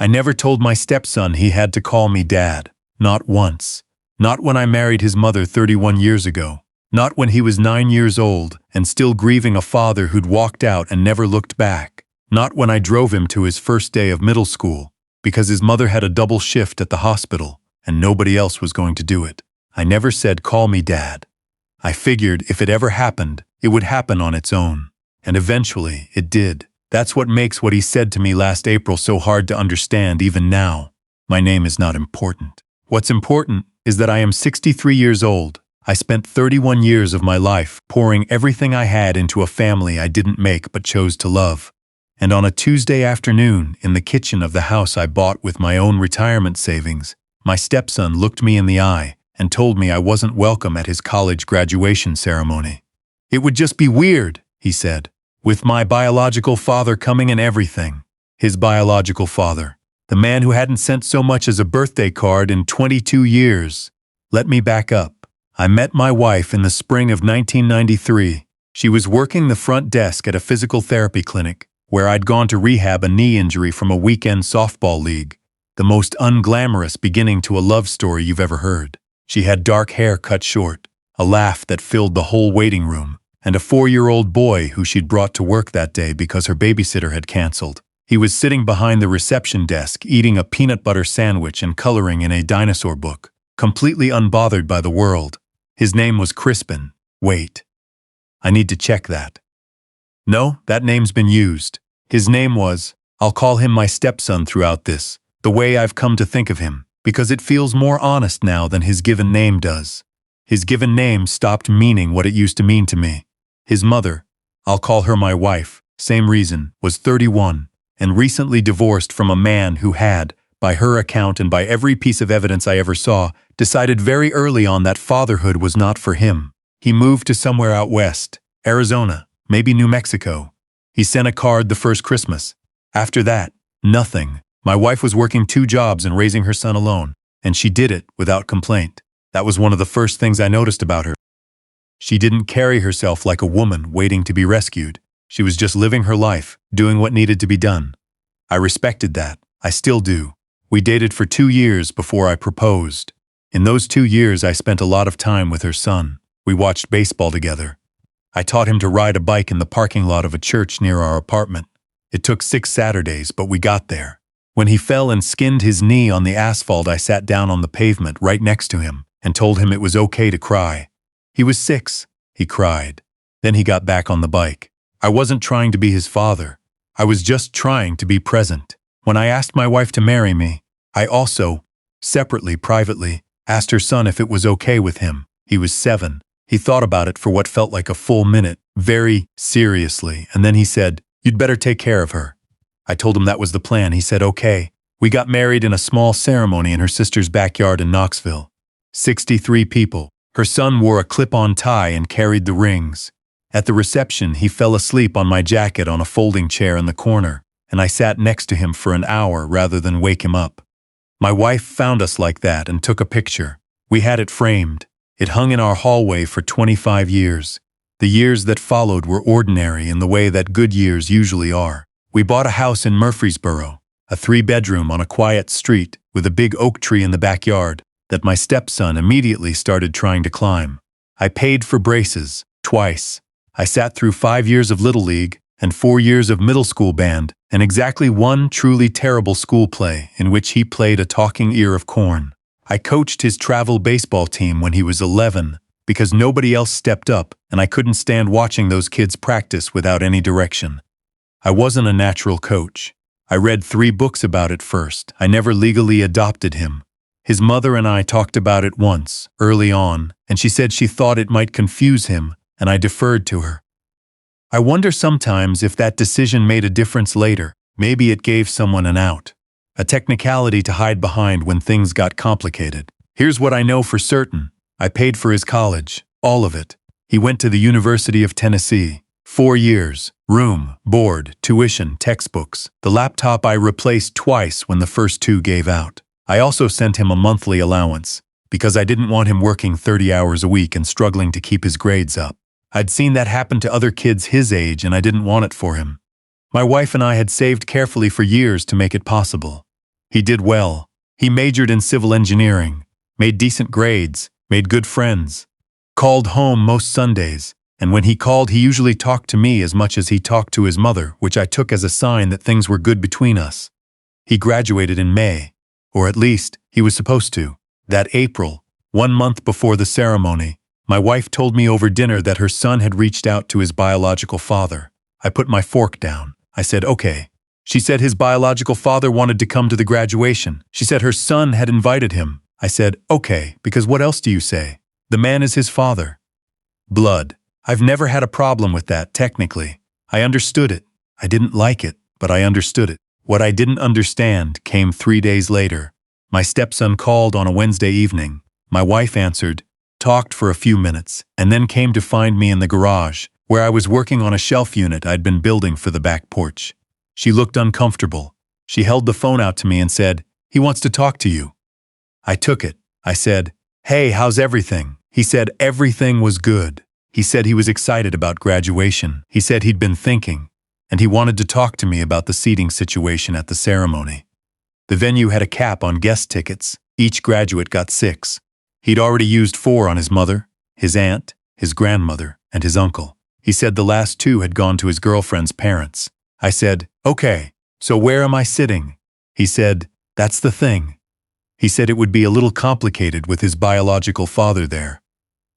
I never told my stepson he had to call me dad. Not once. Not when I married his mother 31 years ago. Not when he was 9 years old and still grieving a father who'd walked out and never looked back. Not when I drove him to his first day of middle school, because his mother had a double shift at the hospital and nobody else was going to do it. I never said, call me dad. I figured if it ever happened, it would happen on its own. And eventually, it did. That's what makes what he said to me last April so hard to understand even now. My name is not important. What's important is that I am 63 years old. I spent 31 years of my life pouring everything I had into a family I didn't make but chose to love. And on a Tuesday afternoon, in the kitchen of the house I bought with my own retirement savings, my stepson looked me in the eye and told me I wasn't welcome at his college graduation ceremony. It would just be weird, he said, with my biological father coming and everything. His biological father, the man who hadn't sent so much as a birthday card in 22 years. Let me back up. I met my wife in the spring of 1993. She was working the front desk at a physical therapy clinic, where I'd gone to rehab a knee injury from a weekend softball league. The most unglamorous beginning to a love story you've ever heard. She had dark hair cut short, a laugh that filled the whole waiting room, and a 4-year-old boy who she'd brought to work that day because her babysitter had canceled. He was sitting behind the reception desk eating a peanut butter sandwich and coloring in a dinosaur book, completely unbothered by the world. His name was Crispin. Wait. I need to check that. No, that name's been used. His name was, I'll call him my stepson throughout this, the way I've come to think of him, because it feels more honest now than his given name does. His given name stopped meaning what it used to mean to me. His mother, I'll call her my wife, same reason, was 31, and recently divorced from a man who had, by her account and by every piece of evidence I ever saw, decided very early on that fatherhood was not for him. He moved to somewhere out west, Arizona, maybe New Mexico. He sent a card the first Christmas. After that, nothing. My wife was working 2 jobs and raising her son alone, and she did it without complaint. That was one of the first things I noticed about her. She didn't carry herself like a woman waiting to be rescued. She was just living her life, doing what needed to be done. I respected that. I still do. We dated for 2 years before I proposed. In those 2 years, I spent a lot of time with her son. We watched baseball together. I taught him to ride a bike in the parking lot of a church near our apartment. It took 6 Saturdays, but we got there. When he fell and skinned his knee on the asphalt, I sat down on the pavement right next to him and told him it was okay to cry. He was 6. He cried. Then he got back on the bike. I wasn't trying to be his father. I was just trying to be present. When I asked my wife to marry me, I also, separately, privately, asked her son if it was okay with him. He was 7. He thought about it for what felt like a full minute, very seriously, and then he said, "You'd better take care of her." I told him that was the plan. He said, okay. We got married in a small ceremony in her sister's backyard in Knoxville. 63 people. Her son wore a clip-on tie and carried the rings. At the reception, he fell asleep on my jacket on a folding chair in the corner, and I sat next to him for an hour rather than wake him up. My wife found us like that and took a picture. We had it framed. It hung in our hallway for 25 years. The years that followed were ordinary in the way that good years usually are. We bought a house in Murfreesboro, a 3-bedroom on a quiet street with a big oak tree in the backyard that my stepson immediately started trying to climb. I paid for braces, twice. I sat through 5 years of Little League and 4 years of middle school band and exactly 1 truly terrible school play in which he played a talking ear of corn. I coached his travel baseball team when he was 11 because nobody else stepped up and I couldn't stand watching those kids practice without any direction. I wasn't a natural coach. I read 3 books about it first. I never legally adopted him. His mother and I talked about it once, early on, and she said she thought it might confuse him, and I deferred to her. I wonder sometimes if that decision made a difference later. Maybe it gave someone an out. A technicality to hide behind when things got complicated. Here's what I know for certain. I paid for his college, all of it. He went to the University of Tennessee. 4 years, room, board, tuition, textbooks. The laptop I replaced twice when the first 2 gave out. I also sent him a monthly allowance, because I didn't want him working 30 hours a week and struggling to keep his grades up. I'd seen that happen to other kids his age and I didn't want it for him. My wife and I had saved carefully for years to make it possible. He did well. He majored in civil engineering, made decent grades, made good friends, called home most Sundays, and when he called he usually talked to me as much as he talked to his mother, which I took as a sign that things were good between us. He graduated in May, or at least, he was supposed to. That April, 1 month before the ceremony, my wife told me over dinner that her son had reached out to his biological father. I put my fork down. I said, okay. She said his biological father wanted to come to the graduation. She said her son had invited him. I said, okay, because what else do you say? The man is his father. Blood. I've never had a problem with that, technically. I understood it. I didn't like it, but I understood it. What I didn't understand came 3 days later. My stepson called on a Wednesday evening. My wife answered, talked for a few minutes, and then came to find me in the garage, where I was working on a shelf unit I'd been building for the back porch. She looked uncomfortable. She held the phone out to me and said, he wants to talk to you. I took it. I said, hey, how's everything? He said everything was good. He said he was excited about graduation. He said he'd been thinking, and he wanted to talk to me about the seating situation at the ceremony. The venue had a cap on guest tickets. Each graduate got 6. He'd already used 4 on his mother, his aunt, his grandmother, and his uncle. He said the last 2 had gone to his girlfriend's parents. I said, okay, so where am I sitting? He said, that's the thing. He said it would be a little complicated with his biological father there.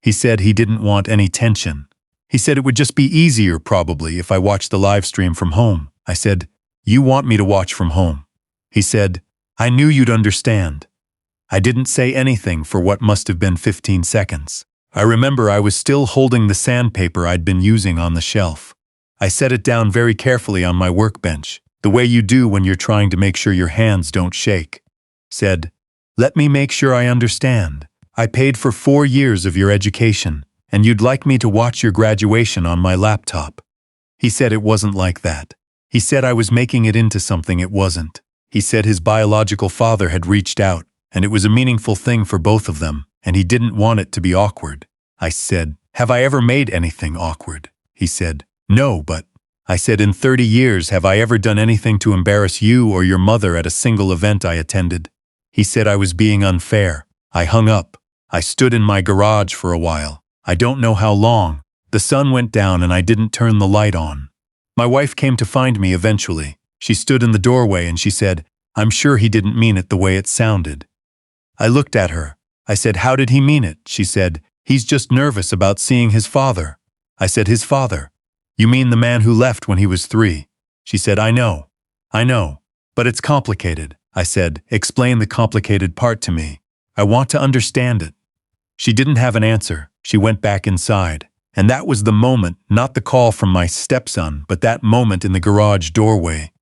He said he didn't want any tension. He said it would just be easier probably if I watched the live stream from home. I said, you want me to watch from home? He said, I knew you'd understand. I didn't say anything for what must have been 15 seconds. I remember I was still holding the sandpaper I'd been using on the shelf. I set it down very carefully on my workbench, the way you do when you're trying to make sure your hands don't shake. Said, let me make sure I understand. I paid for 4 years of your education, and you'd like me to watch your graduation on my laptop. He said it wasn't like that. He said I was making it into something it wasn't. He said his biological father had reached out, and it was a meaningful thing for both of them, and he didn't want it to be awkward. I said, have I ever made anything awkward? He said, no, but... I said, in 30 years, have I ever done anything to embarrass you or your mother at a single event I attended? He said I was being unfair. I hung up. I stood in my garage for a while. I don't know how long. The sun went down and I didn't turn the light on. My wife came to find me eventually. She stood in the doorway and she said, I'm sure he didn't mean it the way it sounded. I looked at her. I said, how did he mean it? She said, he's just nervous about seeing his father. I said, his father? You mean the man who left when he was 3? She said, I know, but it's complicated. I said, explain the complicated part to me. I want to understand it. She didn't have an answer. She went back inside. And that was the moment, not the call from my stepson, but that moment in the garage doorway,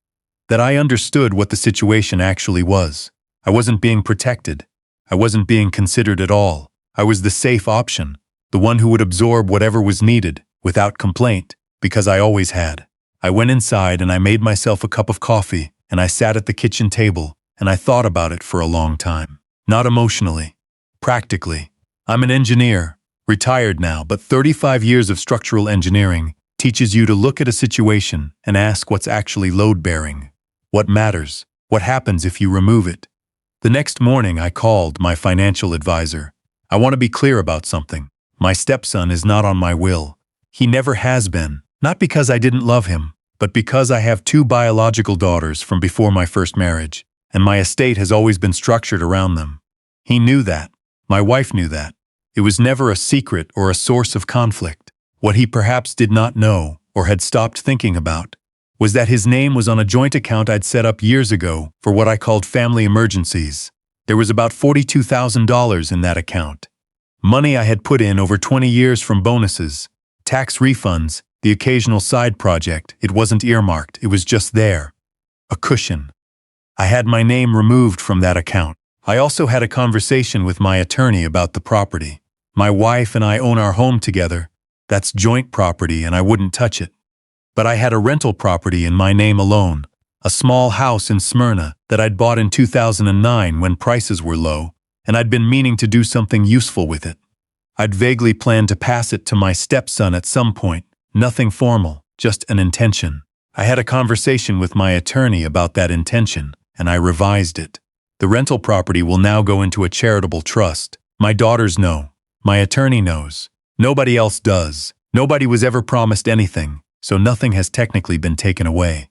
that I understood what the situation actually was. I wasn't being protected. I wasn't being considered at all. I was the safe option, the one who would absorb whatever was needed, without complaint, because I always had. I went inside and I made myself a cup of coffee, and I sat at the kitchen table, and I thought about it for a long time. Not emotionally. Practically. I'm an engineer, retired now, but 35 years of structural engineering teaches you to look at a situation and ask what's actually load-bearing. What matters? What happens if you remove it? The next morning I called my financial advisor. I want to be clear about something. My stepson is not on my will. He never has been. Not because I didn't love him, but because I have 2 biological daughters from before my first marriage, and my estate has always been structured around them. He knew that. My wife knew that. It was never a secret or a source of conflict. What he perhaps did not know, or had stopped thinking about, was that his name was on a joint account I'd set up years ago for what I called family emergencies. There was about $42,000 in that account. Money I had put in over 20 years from bonuses, tax refunds, the occasional side project. It wasn't earmarked, it was just there. A cushion. I had my name removed from that account. I also had a conversation with my attorney about the property. My wife and I own our home together. That's joint property and I wouldn't touch it. But I had a rental property in my name alone, a small house in Smyrna that I'd bought in 2009 when prices were low, and I'd been meaning to do something useful with it. I'd vaguely planned to pass it to my stepson at some point. Nothing formal, just an intention. I had a conversation with my attorney about that intention, and I revised it. The rental property will now go into a charitable trust. My daughters know. My attorney knows. Nobody else does. Nobody was ever promised anything, so nothing has technically been taken away.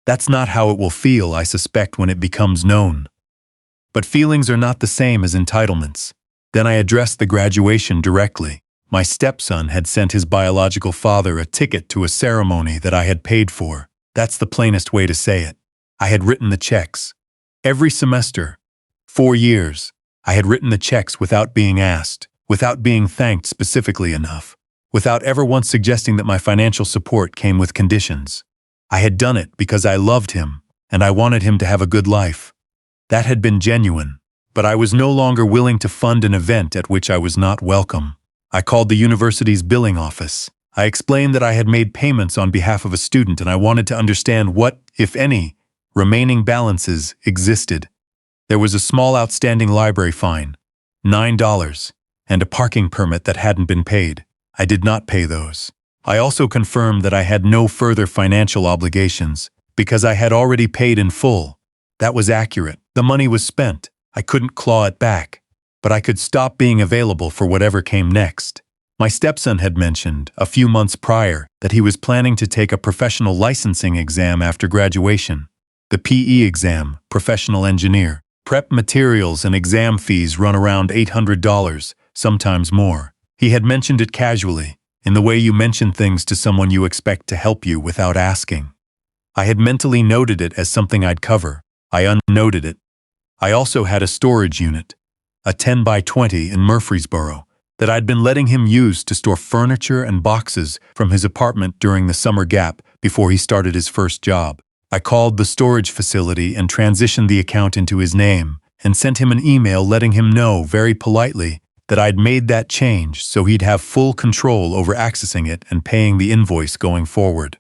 That's not how it will feel, I suspect, when it becomes known. But feelings are not the same as entitlements. Then I addressed the graduation directly. My stepson had sent his biological father a ticket to a ceremony that I had paid for. That's the plainest way to say it. I had written the checks. Every semester, 4 years, I had written the checks without being asked, without being thanked specifically enough, without ever once suggesting that my financial support came with conditions. I had done it because I loved him, and I wanted him to have a good life. That had been genuine, but I was no longer willing to fund an event at which I was not welcome. I called the university's billing office. I explained that I had made payments on behalf of a student and I wanted to understand what, if any, remaining balances existed. There was a small outstanding library fine, $9, and a parking permit that hadn't been paid. I did not pay those. I also confirmed that I had no further financial obligations because I had already paid in full. That was accurate. The money was spent. I couldn't claw it back, but I could stop being available for whatever came next. My stepson had mentioned, a few months prior, that he was planning to take a professional licensing exam after graduation. The PE exam, professional engineer. Prep materials and exam fees run around $800, sometimes more. He had mentioned it casually, in the way you mention things to someone you expect to help you without asking. I had mentally noted it as something I'd cover. I unnoted it. I also had a storage unit, a 10 by 20 in Murfreesboro, that I'd been letting him use to store furniture and boxes from his apartment during the summer gap before he started his first job. I called the storage facility and transitioned the account into his name and sent him an email letting him know very politely that I'd made that change so he'd have full control over accessing it and paying the invoice going forward.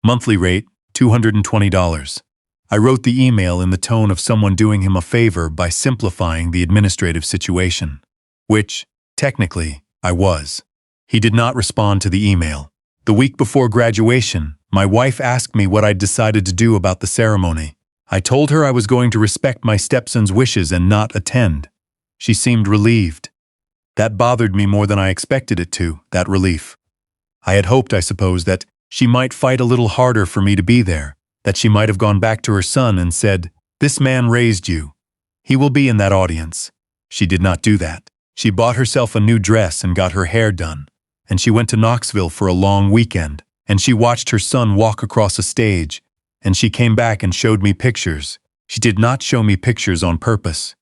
Monthly rate, $220. I wrote the email in the tone of someone doing him a favor by simplifying the administrative situation, which, technically, I was. He did not respond to the email. The week before graduation, my wife asked me what I'd decided to do about the ceremony. I told her I was going to respect my stepson's wishes and not attend. She seemed relieved. That bothered me more than I expected it to, that relief. I had hoped, I suppose, that she might fight a little harder for me to be there, that she might have gone back to her son and said, "This man raised you. He will be in that audience." She did not do that. She bought herself a new dress and got her hair done, and she went to Knoxville for a long weekend, and she watched her son walk across a stage, and she came back and showed me pictures. She did not show me pictures on purpose.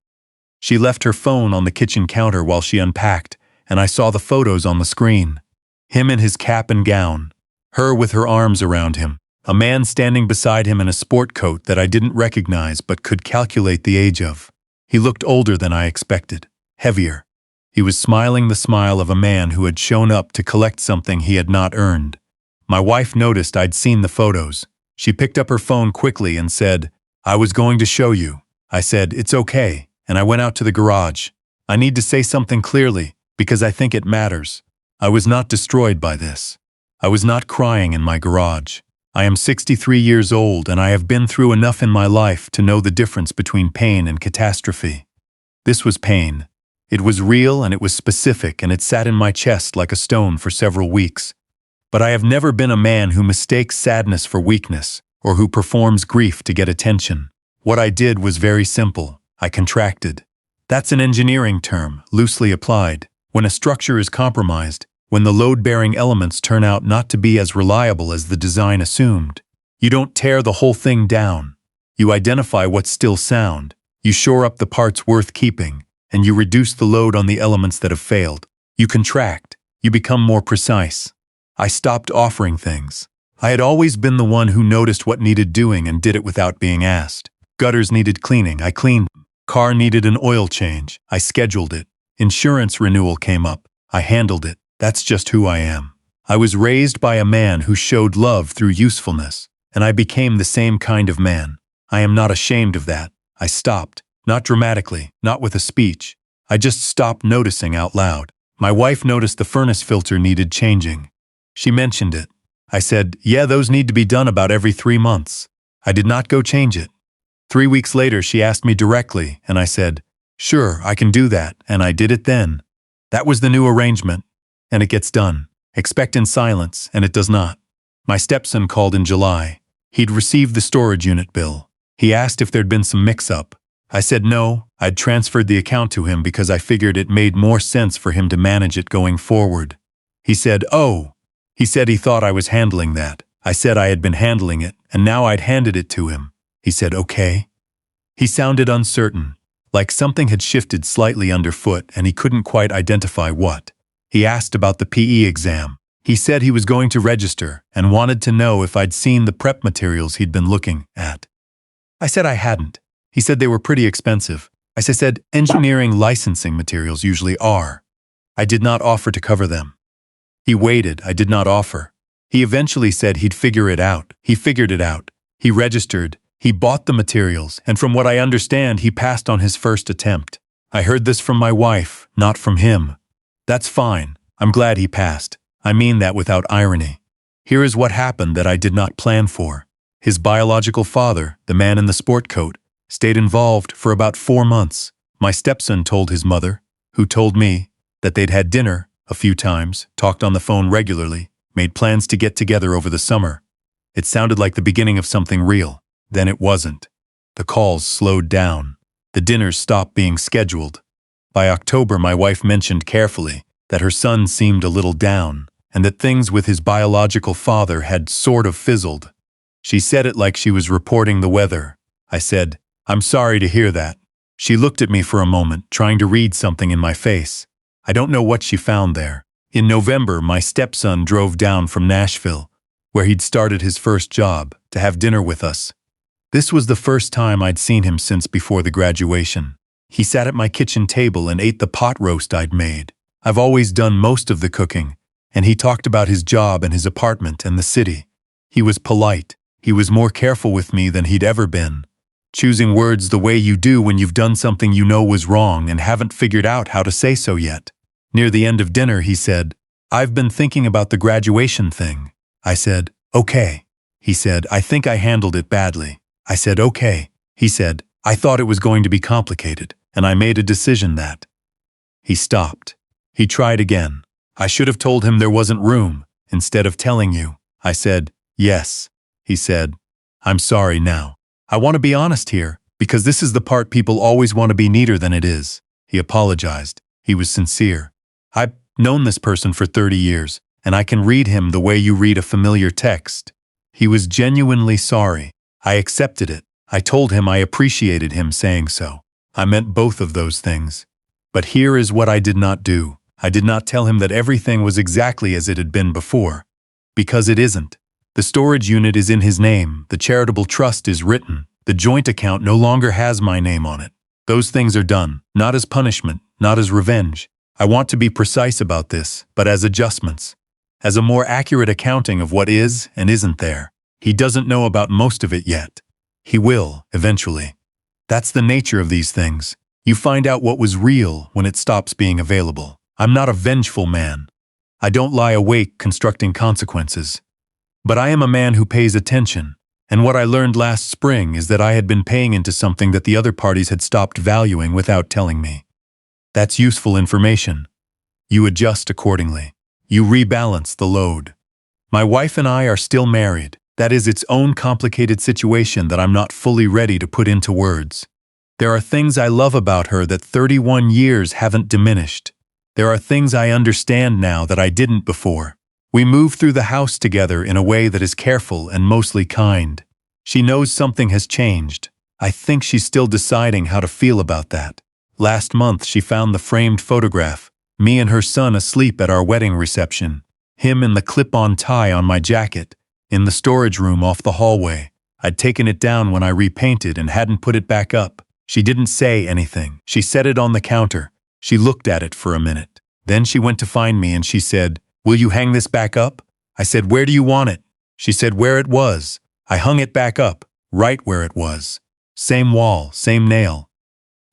She left her phone on the kitchen counter while she unpacked, and I saw the photos on the screen. Him in his cap and gown, her with her arms around him, a man standing beside him in a sport coat that I didn't recognize but could calculate the age of. He looked older than I expected, heavier. He was smiling the smile of a man who had shown up to collect something he had not earned. My wife noticed I'd seen the photos. She picked up her phone quickly and said, "I was going to show you." I said, "It's okay," and I went out to the garage. I need to say something clearly, because I think it matters. I was not destroyed by this. I was not crying in my garage. I am 63 years old and I have been through enough in my life to know the difference between pain and catastrophe. This was pain. It was real and it was specific and it sat in my chest like a stone for several weeks. But I have never been a man who mistakes sadness for weakness or who performs grief to get attention. What I did was very simple. I contracted. That's an engineering term, loosely applied. When a structure is compromised, when the load-bearing elements turn out not to be as reliable as the design assumed, you don't tear the whole thing down. You identify what's still sound, you shore up the parts worth keeping, and you reduce the load on the elements that have failed. You contract, you become more precise. I stopped offering things. I had always been the one who noticed what needed doing and did it without being asked. Gutters needed cleaning, I cleaned them. Car needed an oil change, I scheduled it. Insurance renewal came up, I handled it. That's just who I am. I was raised by a man who showed love through usefulness, and I became the same kind of man. I am not ashamed of that. I stopped, not dramatically, not with a speech. I just stopped noticing out loud. My wife noticed the furnace filter needed changing. She mentioned it. I said, "Yeah, those need to be done about every 3 months." I did not go change it. 3 weeks later, she asked me directly, and I said, "Sure, I can do that," and I did it then. That was the new arrangement, and it gets done. Expect in silence, and it does not. My stepson called in July. He'd received the storage unit bill. He asked if there'd been some mix-up. I said no, I'd transferred the account to him because I figured it made more sense for him to manage it going forward. He said, "Oh." He said he thought I was handling that. I said I had been handling it, and now I'd handed it to him. He said, "Okay." He sounded uncertain, like something had shifted slightly underfoot and he couldn't quite identify what. He asked about the PE exam. He said he was going to register and wanted to know if I'd seen the prep materials he'd been looking at. I said I hadn't. He said they were pretty expensive. I said engineering licensing materials usually are. I did not offer to cover them. He waited. I did not offer. He eventually said he'd figure it out. He figured it out. He registered. He bought the materials, and from what I understand, he passed on his first attempt. I heard this from my wife, not from him. That's fine. I'm glad he passed. I mean that without irony. Here is what happened that I did not plan for. His biological father, the man in the sport coat, stayed involved for about 4 months. My stepson told his mother, who told me, that they'd had dinner a few times, talked on the phone regularly, made plans to get together over the summer. It sounded like the beginning of something real. Then it wasn't. The calls slowed down. The dinners stopped being scheduled. By October, my wife mentioned carefully that her son seemed a little down, and that things with his biological father had sort of fizzled. She said it like she was reporting the weather. I said, "I'm sorry to hear that." She looked at me for a moment, trying to read something in my face. I don't know what she found there. In November, my stepson drove down from Nashville, where he'd started his first job, to have dinner with us. This was the first time I'd seen him since before the graduation. He sat at my kitchen table and ate the pot roast I'd made. I've always done most of the cooking, and he talked about his job and his apartment and the city. He was polite. He was more careful with me than he'd ever been, choosing words the way you do when you've done something you know was wrong and haven't figured out how to say so yet. Near the end of dinner, he said, "I've been thinking about the graduation thing." I said, "Okay." He said, "I think I handled it badly." I said, "Okay." He said, "I thought it was going to be complicated, and I made a decision that." He stopped. He tried again. "I should have told him there wasn't room, instead of telling you." I said, "Yes." He said, "I'm sorry now. I want to be honest here, because this is the part people always want to be neater than it is." He apologized. He was sincere. I've known this person for 30 years, and I can read him the way you read a familiar text. He was genuinely sorry. I accepted it. I told him I appreciated him saying so. I meant both of those things. But here is what I did not do. I did not tell him that everything was exactly as it had been before. Because it isn't. The storage unit is in his name. The charitable trust is written. The joint account no longer has my name on it. Those things are done, not as punishment, not as revenge. I want to be precise about this, but as adjustments. As a more accurate accounting of what is and isn't there. He doesn't know about most of it yet. He will, eventually. That's the nature of these things. You find out what was real when it stops being available. I'm not a vengeful man. I don't lie awake constructing consequences. But I am a man who pays attention, and what I learned last spring is that I had been paying into something that the other parties had stopped valuing without telling me. That's useful information. You adjust accordingly. You rebalance the load. My wife and I are still married. That is its own complicated situation that I'm not fully ready to put into words. There are things I love about her that 31 years haven't diminished. There are things I understand now that I didn't before. We move through the house together in a way that is careful and mostly kind. She knows something has changed. I think she's still deciding how to feel about that. Last month she found the framed photograph, me and her son asleep at our wedding reception, him in the clip-on tie on my jacket, in the storage room off the hallway. I'd taken it down when I repainted and hadn't put it back up. She didn't say anything. She set it on the counter. She looked at it for a minute. Then she went to find me and she said, "Will you hang this back up?" I said, "Where do you want it?" She said, "Where it was." I hung it back up, right where it was. Same wall, same nail.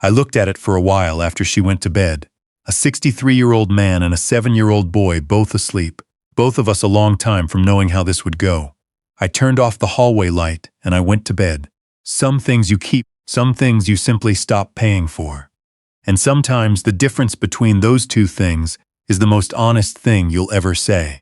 I looked at it for a while after she went to bed. A 63-year-old man and a 7-year-old boy both asleep. Both of us a long time from knowing how this would go. I turned off the hallway light and I went to bed. Some things you keep, some things you simply stop paying for. And sometimes the difference between those two things is the most honest thing you'll ever say.